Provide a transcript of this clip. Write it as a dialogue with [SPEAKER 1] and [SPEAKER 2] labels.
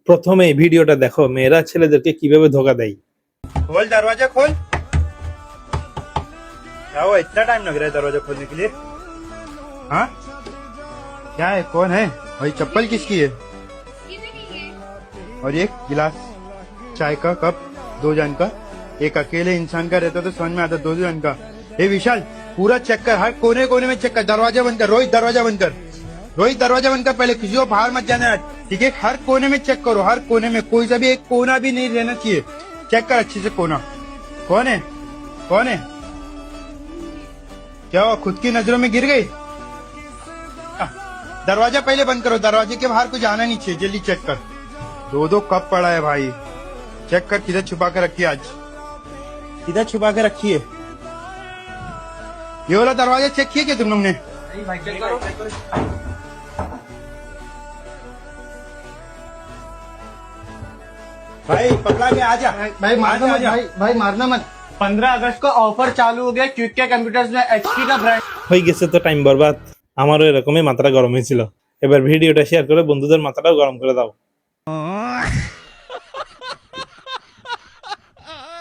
[SPEAKER 1] প্রথমে এই ভিডিওটা দেখো, মেয়েরা ছেলেদেরকে কিভাবে ধোকা দেয়।
[SPEAKER 2] खोल दरवाजा खोल। क्या हुआ, इतना टाइम लग रहा है दरवाजा खोलने के लिए? हाँ क्या है, कौन है भाई? चप्पल किसकी है? और एक गिलास चाय का कप 2 जन का, एक अकेले इंसान का रहता तो समझ में आता 2 जन का। हे विशाल, पूरा चेक कर, हर कोने कोने में चेक कर। दरवाजा बंद कर रोहित, दरवाजा बंद कर रोहित, दरवाजा बंद कर पहले, किसी को बाहर मत जाना है, ठीक है? हर कोने में चेक करो, हर कोने में, कोई सा भी एक कोना भी नहीं रहना चाहिए। चेक कर अच्छे से कोना। कौन है, कौन है? क्या हुआ, खुद की नजरों में गिर गई? दरवाजा पहले बंद करो, दरवाजे के बाहर कुछ आना नहीं चाहिए, जल्दी चेक कर। 2 कप पड़ा है भाई, चेक कर किधर छुपा कर रखी है, आज किधर छुपा के रखी है? ये वाला दरवाजा चेक किया क्या तुम लोग ने? भाई पकड़ा के आजा।
[SPEAKER 3] भाई मारना मत,
[SPEAKER 2] आजा।
[SPEAKER 3] भाई मारना मत। 15 अगस्त को ऑफर चालू हो गया क्विक के कंप्यूटर्स में, एचपी का ब्रांड।
[SPEAKER 1] হয়ে গেছে তো টাইম বরবাদ। আমারও এরকমই মাথাটা গরম হয়েছিল। এবার ভিডিওটা শেয়ার করে বন্ধুদের মাথাটাও গরম করে দাও।